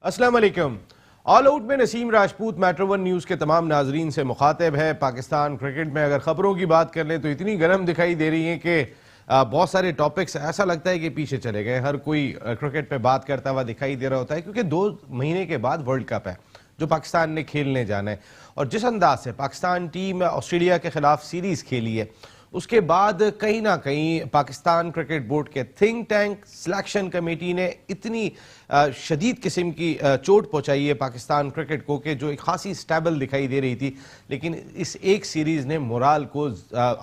अस्सलाम वालेकुम। All out में Naseem Rajput metro one news के तमाम नाजरीन से मुखातिब है। पाकिस्तान क्रिकेट में अगर खबरों की बात कर लें तो इतनी गर्म दिखाई दे रही हैं कि बहुत सारे टॉपिक्स ऐसा लगता है कि पीछे चले गए। हर कोई क्रिकेट पे बात करता हुआ दिखाई दे रहा होता है क्योंकि 2 महीने के बाद वर्ल्ड कप है जो पाकिस्तान ने खेलने जाना है। और जिस अंदाज से पाकिस्तान टीम ऑस्ट्रेलिया के खिलाफ सीरीज खेली है, उसके बाद कहीं ना कहीं पाकिस्तान क्रिकेट बोर्ड के थिंक टैंक सिलेक्शन कमेटी ने इतनी शदीद किस्म की चोट पहुंचाई है पाकिस्तान क्रिकेट को कि जो एक खासी स्टेबल दिखाई दे रही थी, लेकिन इस एक सीरीज़ ने मोराल को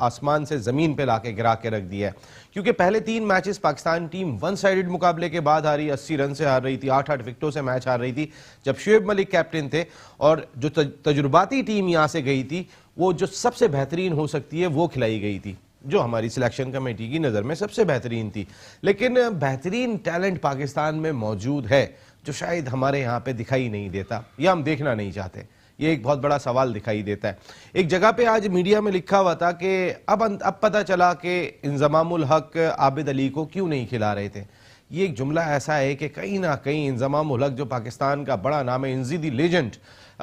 आसमान से ज़मीन पे लाके गिरा के रख दिया है। क्योंकि पहले 3 matches Pakistan team one sided मुकाबले के बाद हारी, 80 रन से हार रही थी, 8-8 विकेटों से मैच हार रही थी जब शुएब मलिक कैप्टन थे। और जो तजुर्बाती टीम यहाँ से गई थी, वो जो सबसे बेहतरीन हो सकती है वो खिलाई गई थी, जो हमारी सिलेक्शन कमेटी की नज़र में सबसे बेहतरीन थी। लेकिन बेहतरीन टैलेंट पाकिस्तान में मौजूद है जो शायद हमारे यहाँ पे दिखाई नहीं देता या हम देखना नहीं चाहते। ये एक बहुत बड़ा सवाल दिखाई देता है। एक जगह पे आज मीडिया में लिखा हुआ था कि अब पता चला कि इंजमामुल हक आबिद अली को क्यों नहीं खिला रहे थे। ये एक जुमला ऐसा है कि कहीं ना कहीं इंजमामुल हक जो पाकिस्तान का बड़ा नाम है, इंजीदी लेजेंड,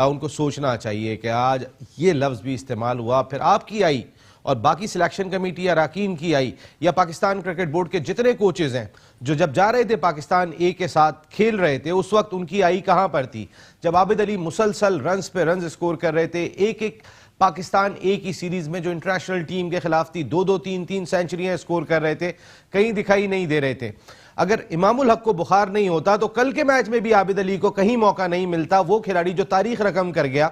उनको सोचना चाहिए कि आज ये लफ्ज़ भी इस्तेमाल हुआ, फिर आपकी आई और बाकी सिलेक्शन कमेटी या अरकान की आई या पाकिस्तान क्रिकेट बोर्ड के जितने कोचेज़ हैं जो जब जा रहे थे पाकिस्तान ए के साथ खेल रहे थे, उस वक्त उनकी आई कहाँ पर थी जब आबिद अली मुसलसल रन्स पे रन्स स्कोर कर रहे थे। एक पाकिस्तान ए की सीरीज में जो इंटरनेशनल टीम के खिलाफ थी 2-2 3-3 सेंचुरियां स्कोर कर रहे थे, कहीं दिखाई नहीं दे रहे थे। अगर इमामुल हक को बुखार नहीं होता तो कल के मैच में भी आबिद अली को कहीं मौका नहीं मिलता। वो खिलाड़ी जो तारीख रकम कर गया,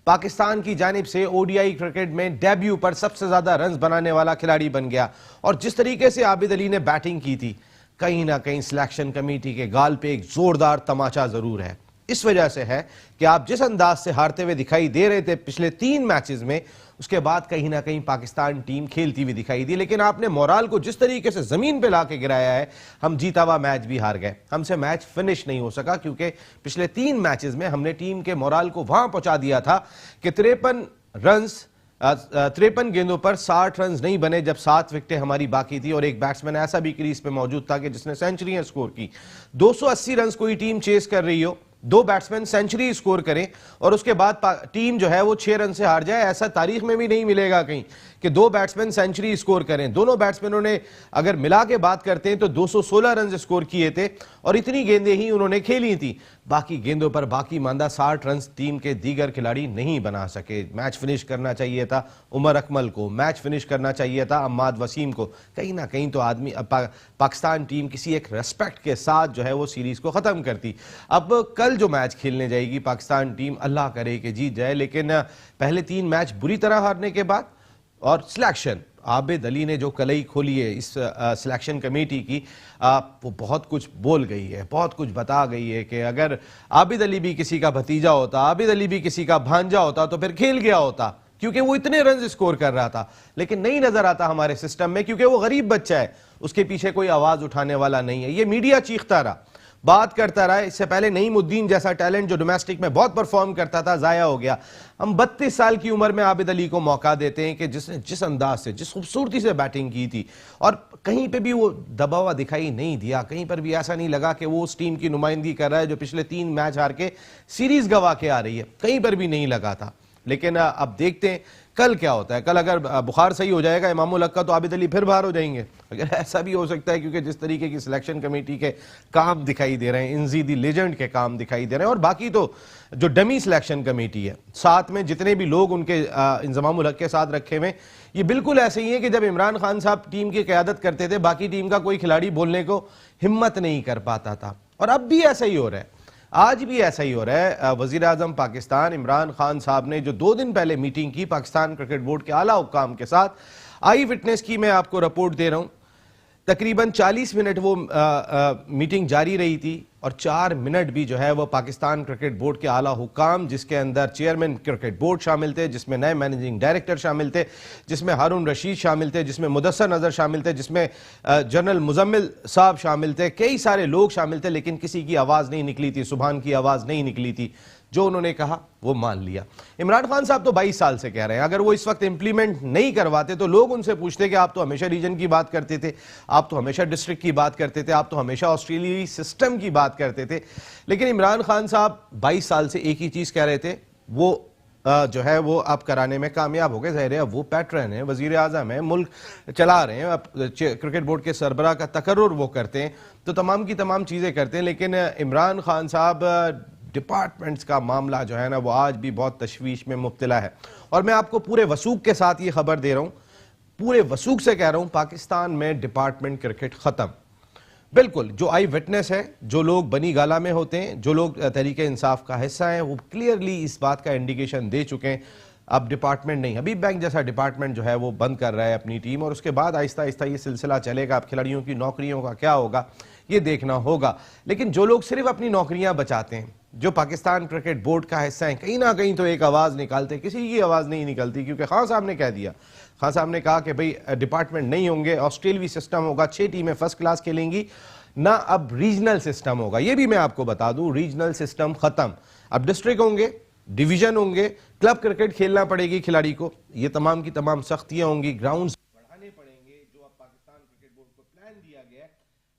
पाकिस्तान की जानिब से ओडीआई क्रिकेट में डेब्यू पर सबसे ज्यादा रन बनाने वाला खिलाड़ी बन गया। और जिस तरीके से आबिद अली ने बैटिंग की थी, कहीं ना कहीं सिलेक्शन कमेटी के गाल पे एक जोरदार तमाचा जरूर है। इस वजह से है कि आप जिस अंदाज से हारते हुए दिखाई दे रहे थे पिछले 3 मैचेस में, उसके बाद कहीं ना कहीं पाकिस्तान टीम खेलती हुई दिखाई दी। लेकिन आपने मोराल को जिस तरीके से जमीन पे लाके गिराया है, हम जीता हुआ मैच भी हार गए। हमसे मैच फिनिश नहीं हो सका क्योंकि पिछले 3 मैचेस में हमने टीम के मोराल को वहां पहुंचा दिया था कि 53 गेंदों पर 60 रन नहीं बने जब 7 विकेटें हमारी बाकी थी और एक बैट्समैन ऐसा भी क्रीज पे मौजूद था कि जिसने सेंचुरियां स्कोर की। 280 रन कोई टीम चेस कर रही हो, 2 बैट्समैन सेंचुरी स्कोर करें और उसके बाद टीम जो है वो 6 रन से हार जाए, ऐसा तारीख में भी नहीं मिलेगा कहीं कि 2 बैट्समैन सेंचुरी स्कोर करें। दोनों बैट्समैनों ने अगर मिला के बात करते हैं तो 216 रन स्कोर किए थे और इतनी गेंदें ही उन्होंने खेली थी। बाकी गेंदों पर बाकी मांदा 60 रन टीम के दीगर खिलाड़ी नहीं बना सके। मैच फिनिश करना चाहिए था उमर अकमल को, मैच फिनिश करना चाहिए था अम्माद वसीम को। कहीं ना कहीं तो आदमी पाकिस्तान टीम किसी एक रेस्पेक्ट के साथ जो है वो सीरीज को खत्म करती। अब कल जो मैच खेलने जाएगी पाकिस्तान टीम, अल्लाह करे कि जीत जाए, लेकिन पहले 3 मैच बुरी तरह हारने के बाद और सिलेक्शन आबिद अली ने जो कलई खोली है इस सिलेक्शन कमेटी की, वो बहुत कुछ बोल गई है, बहुत कुछ बता गई है कि अगर आबिद अली भी किसी का भतीजा होता, आबिद अली भी किसी का भांजा होता तो फिर खेल गया होता, क्योंकि वो इतने रन स्कोर कर रहा था। लेकिन नहीं नजर आता हमारे सिस्टम में क्योंकि वो गरीब बच्चा है, उसके पीछे कोई आवाज उठाने वाला नहीं है। ये मीडिया चीखता रहा, बात करता रहा। इससे पहले नईमुद्दीन जैसा टैलेंट जो डोमेस्टिक में बहुत परफॉर्म करता था, जाया हो गया। हम 32 साल की उम्र में आबिद अली को मौका देते हैं कि जिसने जिस अंदाज से, जिस खूबसूरती से बैटिंग की थी और कहीं पे भी वो दबा हुआ दिखाई नहीं दिया, कहीं पर भी ऐसा नहीं लगा कि वो उस टीम की नुमाइंदगी कर रहा है जो पिछले 3 मैच हार के सीरीज गवा के आ रही है, कहीं पर भी नहीं लगा था। लेकिन अब देखते हैं कल क्या होता है। कल अगर बुखार सही हो जाएगा इमामुल हक का तो आबिद अली फिर बाहर हो जाएंगे, अगर ऐसा भी हो सकता है, क्योंकि जिस तरीके की सिलेक्शन कमेटी के काम दिखाई दे रहे हैं, इंजीदी लेजेंड के काम दिखाई दे रहे हैं, और बाकी तो जो डमी सिलेक्शन कमेटी है, साथ में जितने भी लोग उनके इंजमामुल हक के साथ रखे हुए, ये बिल्कुल ऐसे ही है कि जब इमरान खान साहब टीम की क़यादत करते थे, बाकी टीम का कोई खिलाड़ी बोलने को हिम्मत नहीं कर पाता था। और अब भी ऐसा ही हो रहा है, आज भी ऐसा ही हो रहा है। वजीर आजम पाकिस्तान इमरान खान साहब ने जो 2 दिन पहले मीटिंग की पाकिस्तान क्रिकेट बोर्ड के आला हुक्काम के साथ, आई विटनेस की मैं आपको रिपोर्ट दे रहा हूं, तकरीबन 40 मिनट वो मीटिंग जारी रही थी और 4 मिनट भी जो है वो पाकिस्तान क्रिकेट बोर्ड के आला हुकाम, जिसके अंदर चेयरमैन क्रिकेट बोर्ड शामिल थे, जिसमें नए मैनेजिंग डायरेक्टर शामिल थे, जिसमें हारून रशीद शामिल थे, जिसमें मुदस्सर नज़र शामिल थे, जिसमें जनरल मुजम्मिल साहब शामिल थे, कई सारे लोग शामिल थे, लेकिन किसी की आवाज़ नहीं निकली थी, सुभान की आवाज़ नहीं निकली थी। जो उन्होंने कहा वो मान लिया। इमरान खान साहब तो 22 साल से कह रहे हैं, अगर वो इस वक्त इंप्लीमेंट नहीं करवाते तो लोग उनसे पूछते कि आप तो हमेशा रीजन की बात करते थे, आप तो हमेशा डिस्ट्रिक्ट की बात करते थे, आप तो हमेशा ऑस्ट्रेलियाई सिस्टम की बात करते थे। लेकिन इमरान खान साहब 22 साल से एक ही चीज कह रहे थे, वो जो है वो आप कराने में कामयाब हो गए। ज़ाहिर है अब वो पैटर्न है, वजीर आजम है, मुल्क चला रहे हैं, अब क्रिकेट बोर्ड के सरबराह का तकर्रुर वो करते हैं, तो तमाम की तमाम चीज़ें करते हैं। लेकिन इमरान खान साहब डिपार्टमेंट्स का मामला जो है ना वो आज भी बहुत तशवीश में मुब्तला है। और मैं आपको पूरे वसूख के साथ ये खबर दे रहा हूँ, पूरे वसूख से कह रहा हूँ, पाकिस्तान में डिपार्टमेंट क्रिकेट खत्म। बिल्कुल, जो आई विटनेस है, जो लोग बनी गाला में होते हैं, जो लोग तहरीक इंसाफ का हिस्सा हैं, वो क्लियरली इस बात का इंडिकेशन दे चुके हैं अब डिपार्टमेंट नहीं, हबीब बैंक जैसा डिपार्टमेंट जो है वो बंद कर रहा है अपनी टीम, और उसके बाद आहिस्ता आहिस्ता ये सिलसिला चलेगा। अब खिलाड़ियों की नौकरियों का क्या होगा ये देखना होगा। लेकिन जो लोग सिर्फ अपनी नौकरियां बचाते हैं, जो पाकिस्तान क्रिकेट बोर्ड का हिस्सा है, कहीं ना कहीं तो एक आवाज निकालते हैं, किसी की आवाज नहीं निकलती, क्योंकि खान साहब ने कह दिया, खान साहब ने कहा कि भाई डिपार्टमेंट नहीं होंगे, ऑस्ट्रेलियाई सिस्टम होगा, 6 टीमें फर्स्ट क्लास खेलेंगी ना, अब रीजनल सिस्टम होगा। ये भी मैं आपको बता दूं, रीजनल सिस्टम खत्म, अब डिस्ट्रिक्ट होंगे, डिवीजन होंगे, क्लब क्रिकेट खेलना पड़ेगी खिलाड़ी को, ये तमाम की तमाम सख्तियां होंगी, ग्राउंड्स बढ़ाने पड़ेंगे, जो अब पाकिस्तान क्रिकेट बोर्ड को प्लान दिया गया है।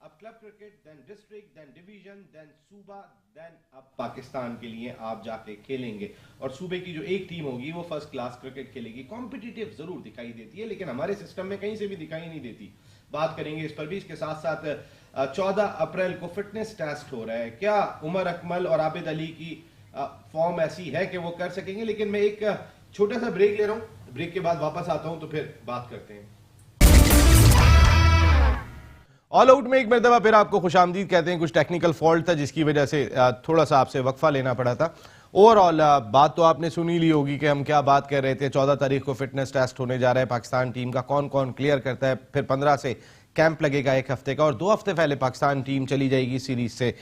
अब club cricket, then district, then division, then सूबा, देन अब पाकिस्तान के लिए आप जाके खेलेंगे, और सूबे की जो एक टीम होगी वो फर्स्ट क्लास क्रिकेट खेलेगी। कॉम्पिटिटिव जरूर दिखाई देती है, लेकिन हमारे सिस्टम में कहीं से भी दिखाई नहीं देती। बात करेंगे इस पर भी। इसके साथ साथ 14 अप्रैल को फिटनेस टेस्ट हो रहा है, क्या उमर अकमल और आबिद अली की फॉर्म ऐसी है कि वो कर सकेंगे? लेकिन मैं एक छोटा सा ब्रेक ले रहा हूं, ब्रेक के बाद वापस आता हूं तो फिर बात करते हैं। ऑल आउट में एक मरतबा फिर आपको खुशामदीद कहते हैं। कुछ टेक्निकल फॉल्ट था जिसकी वजह से थोड़ा सा आपसे वक्फा लेना पड़ा था। ओवरऑल बात तो आपने सुनी ली होगी कि हम क्या बात कर रहे थे। 14 तारीख को फिटनेस टेस्ट होने जा रहा है पाकिस्तान टीम का, कौन कौन क्लियर करता है, फिर 15 से कैंप लगेगा 1 हफ्ते का, और 2 हफ्ते पहले पाकिस्तान टीम चली जाएगी सीरीज से।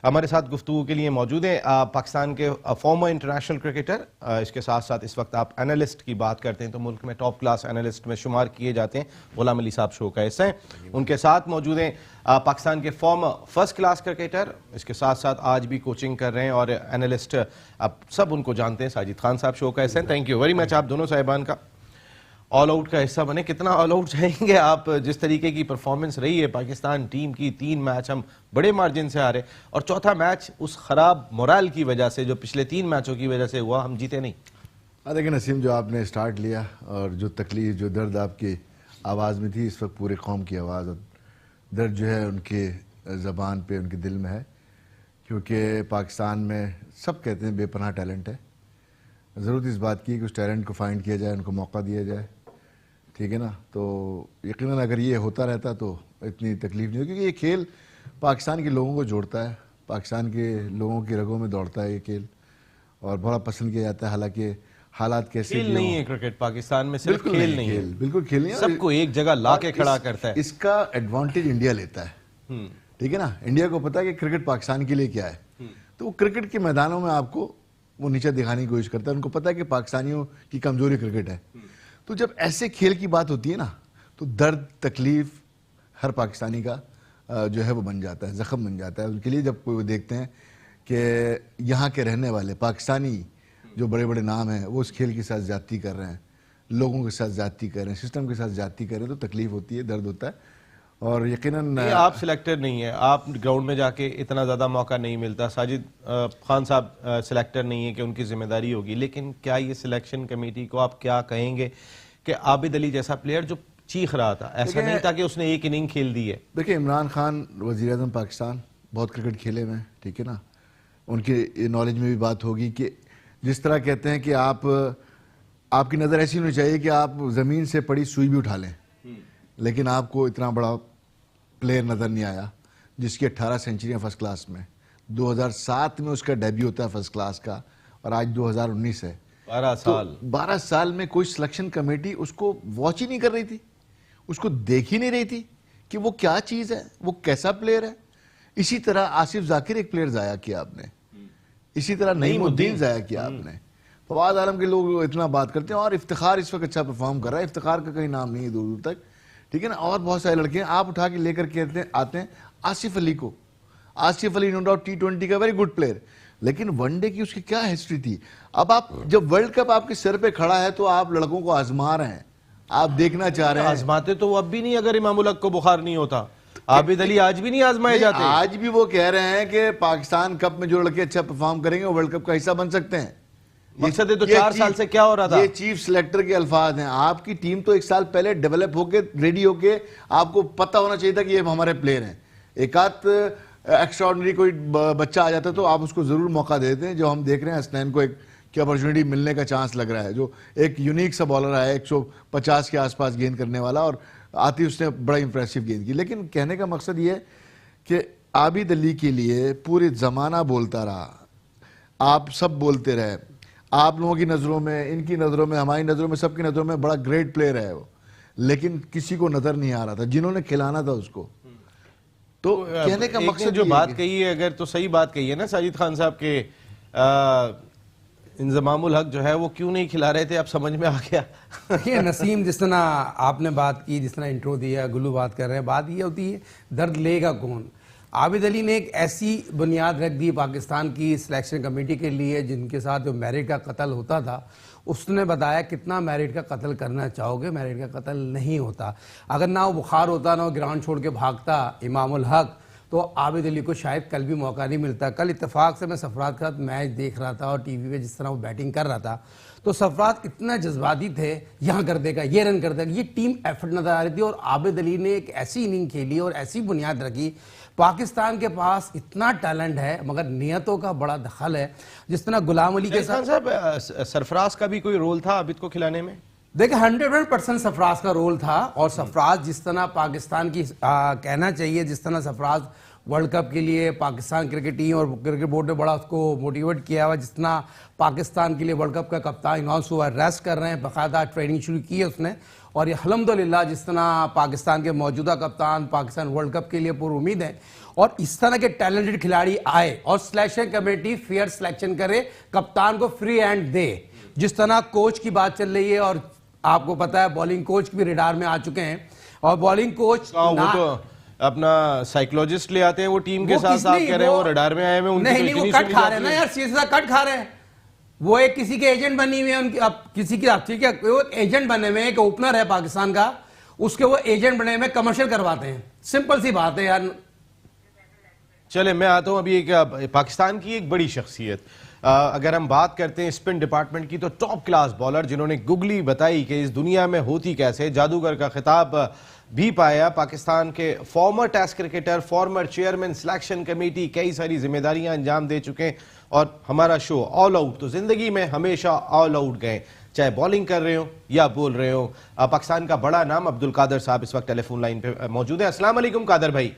हमारे साथ गुफ्तगू के लिए मौजूद हैं पाकिस्तान के फॉर्मर इंटरनेशनल क्रिकेटर, इसके साथ साथ इस वक्त आप एनालिस्ट की बात करते हैं तो मुल्क में टॉप क्लास एनालिस्ट में शुमार किए जाते हैं, गुलाम अली साहब शो का हिस्सा हैं। उनके साथ मौजूद हैं पाकिस्तान के फॉर्मर फर्स्ट क्लास क्रिकेटर, इसके साथ साथ आज भी कोचिंग कर रहे हैं और एनालिस्ट, आप सब उनको जानते हैं, साजिद खान साहब शो का हिस्सा हैं। थैंक यू वेरी मच आप दोनों साहिबान का ऑल आउट का हिस्सा बने। कितना ऑल आउट जाएंगे आप? जिस तरीके की परफॉर्मेंस रही है पाकिस्तान टीम की, 3 मैच हम बड़े मार्जिन से हारे, और चौथा मैच उस खराब मोरल की वजह से जो पिछले 3 मैचों की वजह से हुआ, हम जीते नहीं। देखिए नसीम, जो आपने स्टार्ट लिया और जो तकलीफ, जो दर्द आपकी आवाज़ में थी, इस वक्त पूरे कौम की आवाज़ और दर्द जो है उनके ज़बान पे, उनके दिल में है, क्योंकि पाकिस्तान में सब कहते हैं बेपनाह टैलेंट है। ज़रूरत इस बात की कि उस टैलेंट को फाइंड किया जाए, उनको मौका दिया जाए, ठीक है ना। तो यकीनन अगर ये होता रहता तो इतनी तकलीफ नहीं होगी, क्योंकि ये खेल पाकिस्तान के लोगों को जोड़ता है, पाकिस्तान के लोगों की रगों में दौड़ता है ये खेल, और बड़ा पसंद किया जाता है। हालांकि हालात कैसे खेल नहीं है क्रिकेट पाकिस्तान में, सिर्फ खेल नहीं है, बिल्कुल खेल नहीं है, सबको एक जगह ला के खड़ा करता है। इसका एडवांटेज इंडिया लेता है, ठीक है ना। इंडिया को पता है कि क्रिकेट पाकिस्तान के लिए क्या है, तो वो क्रिकेट के मैदानों में आपको वो नीचे दिखाने की कोशिश करता है। उनको पता है कि पाकिस्तानियों की कमजोरी क्रिकेट है। तो जब ऐसे खेल की बात होती है ना, तो दर्द, तकलीफ हर पाकिस्तानी का जो है वो बन जाता है, जख्म बन जाता है उनके लिए। जब कोई वो देखते हैं कि यहाँ के रहने वाले पाकिस्तानी जो बड़े बड़े नाम हैं वो उस खेल के साथ ज्यादती कर रहे हैं, लोगों के साथ ज्यादती कर रहे हैं, सिस्टम के साथ ज्यादती कर रहे हैं, तो तकलीफ होती है, दर्द होता है। और यकीनन आप सिलेक्टर नहीं है, आप ग्राउंड में जाके इतना ज़्यादा मौका नहीं मिलता। साजिद खान साहब सिलेक्टर नहीं है कि उनकी जिम्मेदारी होगी, लेकिन क्या ये सिलेक्शन कमेटी को आप क्या कहेंगे कि आबिद अली जैसा प्लेयर जो चीख रहा था, ऐसा नहीं था कि उसने एक इनिंग खेल दी है। देखिए, इमरान खान वज़ीर आज़म पाकिस्तान, बहुत क्रिकेट खेले हुए हैं, ठीक है ना। उनके नॉलेज में भी बात होगी कि जिस तरह कहते हैं कि आपकी नज़र ऐसी होनी चाहिए कि आप ज़मीन से पड़ी सुई भी उठा लें, लेकिन आपको इतना बड़ा प्लेयर नज़र नहीं आया जिसकी 18 सेंचुरियाँ फर्स्ट क्लास में। 2007 में उसका डेब्यू होता है फर्स्ट क्लास का, और आज 2019 है, 12 साल। 12 साल में कोई सिलेक्शन कमेटी उसको वॉच ही नहीं कर रही थी, उसको देख ही नहीं रही थी कि वो क्या चीज़ है, वो कैसा प्लेयर है। इसी तरह आसिफ जाकिर एक प्लेयर ज़ाया किया आपने, इसी तरह नईमुद्दीन ज़ाया किया आपने। फवाद आलम के लोग इतना बात करते हैं, और इफ्तिखार इस वक्त अच्छा परफॉर्म कर रहा है, इफ्तिखार का कहीं नाम नहीं है दूर दूर तक, ठीक है ना। और बहुत सारे लड़के हैं, आप उठा के लेकर के आते हैं आसिफ अली को। Asif Ali no doubt T20 का वेरी गुड प्लेयर, लेकिन वनडे की उसकी क्या हिस्ट्री थी? अब आप जब वर्ल्ड कप आपके सिर पे खड़ा है तो आप लड़कों को आजमा रहे हैं, आप देखना चाह रहे हैं। आजमाते तो वो अब भी नहीं, अगर इमामुल हक को बुखार नहीं होता। आबिद अली आज भी नहीं आजमाए जाते। आज भी वो कह रहे हैं कि पाकिस्तान कप में जो लड़के अच्छा परफॉर्म करेंगे वो वर्ल्ड कप का हिस्सा बन सकते हैं। मकसद है तो 4 साल से क्या हो रहा था? ये चीफ सिलेक्टर के अल्फाज हैं। आपकी टीम तो 1 साल पहले डेवलप होके रेडी होके आपको पता होना चाहिए था कि ये हमारे प्लेयर हैं। एक आध एक्स्ट्राऑर्डिनरी कोई बच्चा आ जाता तो आप उसको जरूर मौका देते हैं। जो हम देख रहे हैं हसनैन को एक की अपॉर्चुनिटी मिलने का चांस लग रहा है, जो एक यूनिक सा बॉलर है, 150 के आसपास गेंद करने वाला, और आती उसने बड़ा इंप्रेसिव गेंद की। लेकिन कहने का मकसद ये है कि आबिद अली के लिए पूरे जमाना बोलता रहा, आप सब बोलते रहे, आप लोगों की नज़रों में, इनकी नज़रों में, हमारी नज़रों में, सबकी नज़रों में बड़ा ग्रेट प्लेयर है वो, लेकिन किसी को नज़र नहीं आ रहा था जिन्होंने खिलाना था उसको। तो कहने का मकसद जो बात कही है, अगर तो सही बात कही है ना साजिद खान साहब के इंजमामुल हक जो है वो क्यों नहीं खिला रहे थे, अब समझ में आ गया। ये नसीम, जिस तरह आपने बात की, जिस तरह इंट्रो दिया, गुल्लू बात कर रहे हैं, बात ये होती है दर्द लेगा कौन। आबिद अली ने एक ऐसी बुनियाद रख दी पाकिस्तान की सिलेक्शन कमेटी के लिए जिनके साथ जो मैरिट का कत्ल होता था, उसने बताया कितना मैरिट का कत्ल करना चाहोगे, मैरिट का कत्ल नहीं होता। अगर ना वो बुखार होता, ना वो ग्राउंड छोड़ के भागता इमामुल हक, तो आबिद अली को शायद कल भी मौका नहीं मिलता। कल इत्तेफाक से मैं सरफराज का मैच देख रहा था और टीवी पे जिस तरह वो बैटिंग कर रहा था, तो सरफराज इतना जज्बाती थे, यहाँ कर देगा, ये रन कर देगा, ये टीम एफर्ट नजर आ रही थी। और आबिद अली ने एक ऐसी इनिंग खेली और ऐसी बुनियाद रखी। पाकिस्तान के पास इतना टैलेंट है मगर नियतों का बड़ा दखल है। जिस तरह गुलाम अली के साथ साहब सरफराज का भी कोई रोल था आबिद को खिलाने में? देखिए 100% सरफराज का रोल था। और सरफराज जिस तरह पाकिस्तान की कहना चाहिए, जिस तरह सरफराज वर्ल्ड कप के लिए पाकिस्तान क्रिकेट टीम और क्रिकेट बोर्ड ने बड़ा उसको मोटिवेट किया हुआ, जिस तरह पाकिस्तान के लिए वर्ल्ड कप का कप्तान अनाउंस हुआ, रेस्ट कर रहे हैं, बाकायदा ट्रेनिंग शुरू की है उसने। और ये अल्हम्दुलिल्लाह जिस तरह पाकिस्तान के मौजूदा कप्तान पाकिस्तान वर्ल्ड कप के लिए पूरी उम्मीद है। और इस तरह के टैलेंटेड खिलाड़ी आए और सिलेक्शन कमेटी फेयर सिलेक्शन करे, कप्तान को फ्री हैंड दे। जिस तरह कोच की बात चल रही है, और आपको पता है बॉलिंग कोच भी रिडार में आ चुके हैं, और बॉलिंग कोच वो तो अपना साइकोलॉजिस्ट ले आते हैं वो टीम के साथ। आप कह रहे हैं वो रडार में आए हुए, नहीं वो कट खा रहे हैं ना यार, सीधा कट खा रहे हैं। वो एक किसी के एजेंट बनी हुई है उनकी, अब किसी की ठीक है, वो एजेंट बने हुए, एक ओपनर है पाकिस्तान का, उसके वो एजेंट बने हुए कमर्शियल करवाते हैं। सिंपल सी बात है यार। चले मैं आता हूं अभी एक पाकिस्तान की एक बड़ी शख्सियत, अगर हम बात करते हैं स्पिन डिपार्टमेंट की, तो टॉप क्लास बॉलर जिन्होंने गुगली बताई कि इस दुनिया में होती कैसे, जादूगर का खिताब भी पाया, पाकिस्तान के former test cricketer, former chairman selection committee, कई सारी जिम्मेदारियां अंजाम दे चुके हैं। और हमारा शो ऑल आउट, तो जिंदगी में हमेशा ऑल आउट गए, चाहे बॉलिंग कर रहे हो या बोल रहे हो। पाकिस्तान का बड़ा नाम अब्दुल कादर साहब इस वक्त टेलीफोन लाइन पे मौजूद है। अस्सलाम वालेकुम कादर भाई।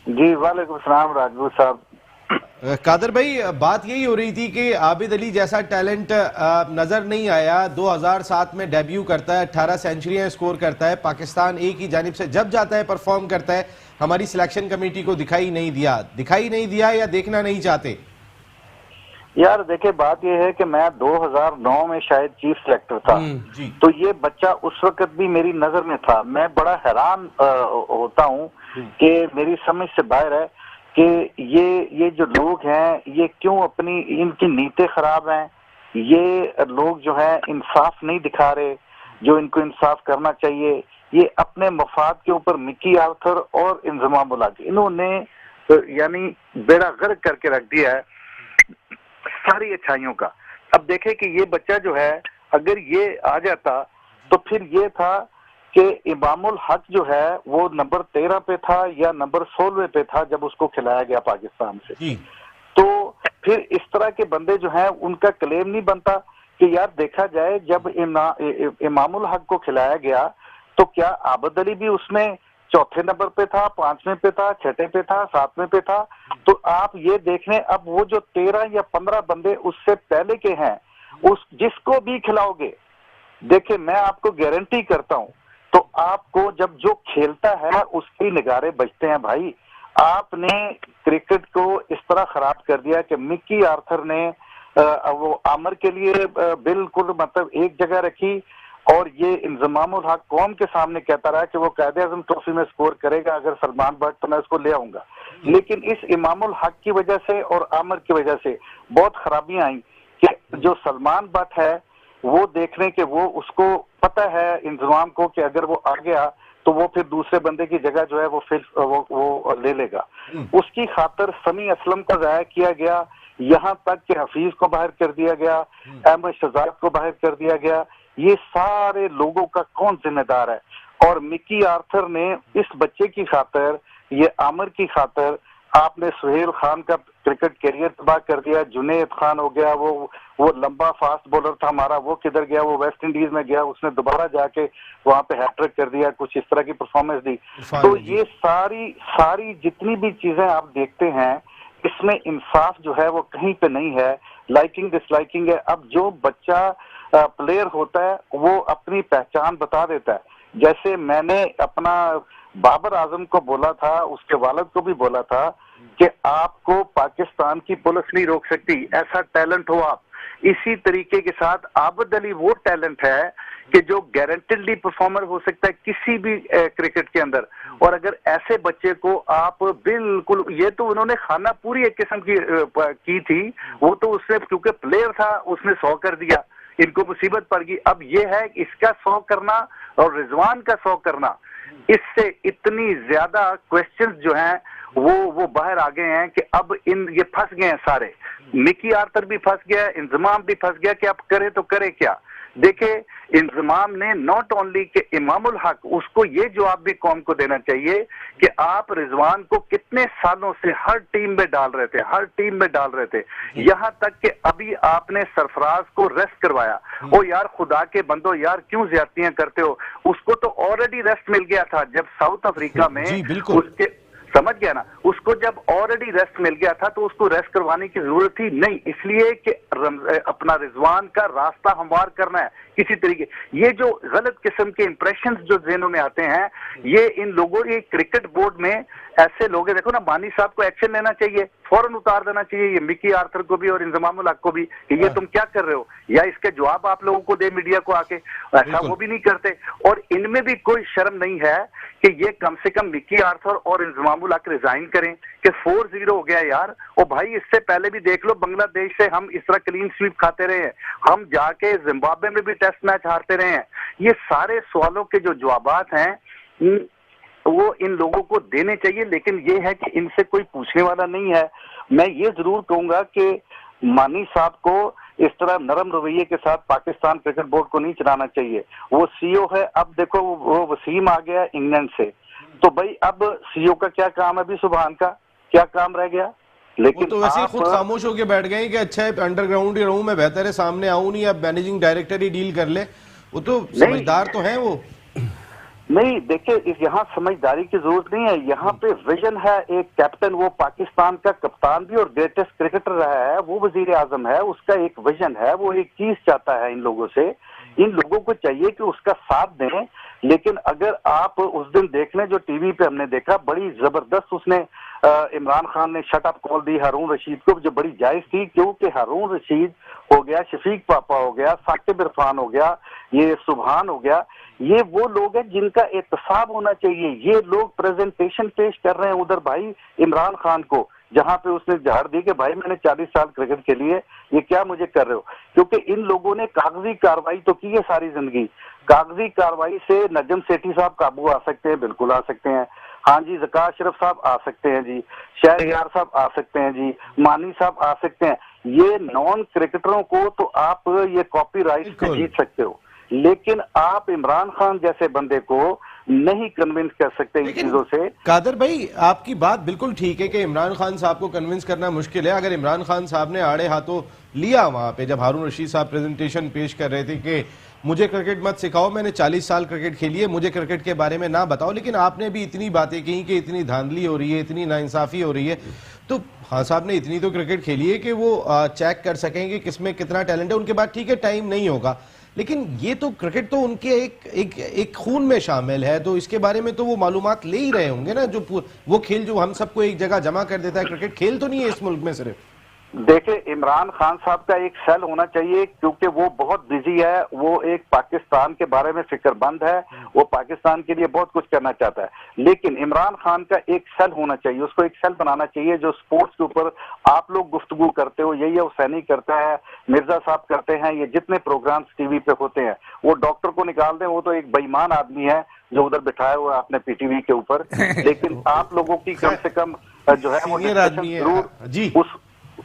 जी वालेकुम सलाम राजपूत साहब। कादर भाई, बात यही हो रही थी कि आबिद अली जैसा टैलेंट नजर नहीं आया। 2007 में डेब्यू करता है, 18 सेंचुरियां स्कोर करता है, पाकिस्तान एक ही जानिब से जब जाता है परफॉर्म करता है, हमारी सिलेक्शन कमेटी को दिखाई नहीं दिया या देखना नहीं चाहते। यार देखिए बात यह है कि मैं 2009 में शायद चीफ सिलेक्टर था, तो ये बच्चा उस वक्त भी मेरी नजर में था। मैं बड़ा हैरान होता हूँ कि मेरी समझ से बाहर है कि ये जो लोग हैं ये क्यों अपनी, इनकी नीयतें खराब हैं, ये लोग जो हैं इंसाफ नहीं दिखा रहे जो इनको इंसाफ करना चाहिए। ये अपने मफाद के ऊपर मिकी आर्थर और इंजमामुल हक इन्होंने यानी बेड़ा गर्क करके रख दिया है सारी अच्छाइयों का। अब देखें कि ये बच्चा जो है अगर ये आ जाता तो फिर ये था कि इमामुल हक जो है वो नंबर 13 पे था या नंबर 16 पे था जब उसको खिलाया गया पाकिस्तान से। तो फिर इस तरह के बंदे जो हैं उनका क्लेम नहीं बनता कि यार देखा जाए जब इमामुल हक को खिलाया गया तो क्या आबिद अली भी उसमें चौथे नंबर पे था, 5वें पे था, 6ठे पे था, 7वें पे था। तो आप ये देख लें अब वो जो 13 या 15 बंदे उससे पहले के हैं, उस जिसको भी खिलाओगे, देखिए मैं आपको गारंटी करता हूं तो आपको जब जो खेलता है उसके नगारे बजते हैं। भाई आपने क्रिकेट को इस तरह खराब कर दिया कि मिकी आर्थर ने वो आमर के लिए बिल्कुल मतलब एक जगह रखी और ये इंजमामुल हक कौम के सामने कहता रहा कि वो कायदे-ए-आज़म ट्रॉफी में स्कोर करेगा अगर सलमान बट तो मैं उसको ले आऊंगा। लेकिन इस इमामुल हक की वजह से और आमिर की वजह से बहुत खराबियां आई कि जो सलमान बट है वो देख रहे कि वो उसको पता है इंजमाम को कि अगर वो आ गया तो वो फिर दूसरे बंदे की जगह जो है वो फिर वो ले लेगा। उसकी खातर समी असलम को जाया किया गया, यहाँ तक कि हफीज को बाहर कर दिया गया, अहमद शहजाद को बाहर कर दिया गया। ये सारे लोगों का कौन जिम्मेदार है? और मिकी आर्थर ने इस बच्चे की खातर, ये आमिर की खातर, आपने सुहेल खान का क्रिकेट करियर तबाह कर दिया। जुनेद खान हो गया, वो लंबा फास्ट बॉलर था हमारा, वो किधर गया? वो वेस्ट इंडीज में गया, उसने दोबारा जाके वहां पे हैट्रिक कर दिया, कुछ इस तरह की परफॉर्मेंस दी। तो ये सारी जितनी भी चीजें आप देखते हैं इसमें इंसाफ जो है वो कहीं पे नहीं है, लाइकिंग डिसलाइकिंग है। अब जो बच्चा प्लेयर होता है वो अपनी पहचान बता देता है। जैसे मैंने अपना बाबर आजम को बोला था, उसके वालिद को भी बोला था कि आपको पाकिस्तान की पुलिस नहीं रोक सकती, ऐसा टैलेंट हो आप। इसी तरीके के साथ आबिद अली वो टैलेंट है कि जो गारंटेडली परफॉर्मर हो सकता है किसी भी क्रिकेट के अंदर। और अगर ऐसे बच्चे को आप बिल्कुल, ये तो उन्होंने खाना पूरी एक किस्म की थी, वो तो उसने क्योंकि प्लेयर था उसने 100 कर दिया, इनको मुसीबत पड़ गई। अब ये है इसका 100 करना और रिजवान का 100 करना, इससे इतनी ज्यादा क्वेश्चंस जो हैं वो बाहर आ गए हैं कि अब ये फंस गए हैं सारे। मिकी आर्थर भी फंस गया, इंजमाम भी फंस गया कि अब करे तो करे क्या। देखे, इंजमाम ने नॉट ओनली कि इमामुल हक, उसको ये जवाब भी कौम को देना चाहिए कि आप रिजवान को कितने सालों से हर टीम में डाल रहे थे, यहाँ तक कि अभी आपने सरफराज को रेस्ट करवाया। ओ यार खुदा के बंदो, यार क्यों ज्यादतियां करते हो? उसको तो ऑलरेडी रेस्ट मिल गया था जब साउथ अफ्रीका में उसके, समझ गया ना, उसको जब ऑलरेडी रेस्ट मिल गया था तो उसको रेस्ट करवाने की जरूरत थी नहीं, इसलिए कि अपना रिजवान का रास्ता हमवार करना है किसी तरीके। ये जो गलत किस्म के इंप्रेशंस जो ज़हनों में आते हैं, ये इन लोगों के क्रिकेट बोर्ड में ऐसे लोग हैं, देखो ना, मानी साहब को एक्शन लेना चाहिए, फौरन उतार देना चाहिए ये मिकी आर्थर को भी और इंजमामुल हक को भी कि ये तुम क्या कर रहे हो, या इसके जवाब आप लोगों को दे मीडिया को आके। ऐसा वो भी नहीं करते और इनमें भी कोई शर्म नहीं है कि ये कम से कम मिकी आर्थर और इंजमामुल हक रिजाइन करें कि 4-0 हो गया यार। ओ भाई, इससे पहले भी देख लो, बांग्लादेश से हम इस तरह क्लीन स्वीप खाते रहे हैं, हम जाके जिम्बाब्वे में भी टेस्ट मैच हारते रहे हैं। ये सारे सवालों के जो जवाबात हैं वो इन लोगों को देने चाहिए, लेकिन ये है कि इनसे कोई पूछने वाला नहीं है। मैं ये जरूर कहूंगा कि मानी साहब को इस तरह नरम रवैये के साथ पाकिस्तान क्रिकेट बोर्ड को नहीं चलाना चाहिए। वो सीईओ है, अब देखो वो वसीम आ गया इंग्लैंड से, तो भाई अब सीईओ का क्या काम है? अभी सुभान का क्या काम रह गया? लेकिन तो वैसे खुद खामोश होकर बैठ गए कि अच्छा है अंडरग्राउंड ही रहूं मैं, बेहतर है सामने आऊं नहीं, अब मैनेजिंग डायरेक्टर ही डील कर ले। वो तो समझदार तो है वो। नहीं, देखिए, यहाँ समझदारी की जरूरत नहीं है, यहाँ पे विजन है। एक कैप्टन, वो पाकिस्तान का कप्तान भी और ग्रेटेस्ट क्रिकेटर रहा है, वो वजीर आजम है, उसका एक विजन है, वो एक चीज चाहता है इन लोगों से। इन लोगों को चाहिए कि उसका साथ दें। लेकिन अगर आप उस दिन देख लें जो टीवी पे हमने देखा, बड़ी जबरदस्त उसने इमरान खान ने शट अप कॉल दी हारून रशीद को, जो बड़ी जायज थी, क्योंकि हारून रशीद हो गया, शफीक पापा हो गया, साकिब इरफान हो गया, ये सुभान हो गया, ये वो लोग हैं जिनका एहतसाब होना चाहिए। ये लोग प्रेजेंटेशन पेश कर रहे हैं उधर भाई इमरान खान को, जहां पे उसने झाड़ दी कि भाई मैंने 40 साल क्रिकेट खेली है, ये क्या मुझे कर रहे हो? क्योंकि इन लोगों ने कागजी कार्रवाई तो की है सारी जिंदगी। कागजी कार्रवाई से नजम सेठी साहब काबू आ सकते हैं, बिल्कुल आ सकते हैं। हाँ जी, ज़कात शरीफ साहब आ सकते हैं जी, शहरयार साहब आ सकते हैं जी, मानी साहब आ सकते हैं। ये नॉन क्रिकेटरों को तो आप ये कॉपीराइट पे जीत सकते हो, लेकिन आप इमरान खान जैसे बंदे को नहीं कन्विंस कर सकते इन चीजों से। कादर भाई, आपकी बात बिल्कुल ठीक है कि इमरान खान साहब को कन्विंस करना मुश्किल है। अगर इमरान खान साहब ने आड़े हाथों लिया वहां पे, जब हारून रशीद साहब प्रेजेंटेशन पेश कर रहे थे कि मुझे क्रिकेट मत सिखाओ, मैंने 40 साल क्रिकेट खेली है, मुझे क्रिकेट के बारे में ना बताओ, लेकिन आपने भी इतनी बातें कही कि इतनी धांधली हो रही है, इतनी नाइंसाफी हो रही है, तो हाँ साहब ने इतनी तो क्रिकेट खेली है कि वो चेक कर सकेंगे किसमें कितना टैलेंट है। उनके बाद ठीक है टाइम नहीं होगा, लेकिन ये तो क्रिकेट तो उनके एक खून में शामिल है, तो इसके बारे में तो वो मालूमात ले ही रहे होंगे ना। जो वो खेल जो हम सबको एक जगह जमा कर देता है, क्रिकेट खेल तो नहीं है इस मुल्क में सिर्फ। देखिए, इमरान खान साहब का एक सेल होना चाहिए, क्योंकि वो बहुत बिजी है, वो एक पाकिस्तान के बारे में फिक्रमंद है, वो पाकिस्तान के लिए बहुत कुछ करना चाहता है। लेकिन इमरान खान का एक सेल होना चाहिए, उसको एक सेल बनाना चाहिए जो स्पोर्ट्स के ऊपर आप लोग गुफ्तगू करते हो, यही हुसैनी करता है, मिर्जा साहब करते हैं, ये जितने प्रोग्राम्स टीवी पे होते हैं, वो डॉक्टर को निकाल दें, वो तो एक बेईमान आदमी है जो उधर बिठाया हुआ है आपने पीटीवी के ऊपर। लेकिन आप लोगों की कम से कम जो है वो सीनियर आदमी है जरूर जी।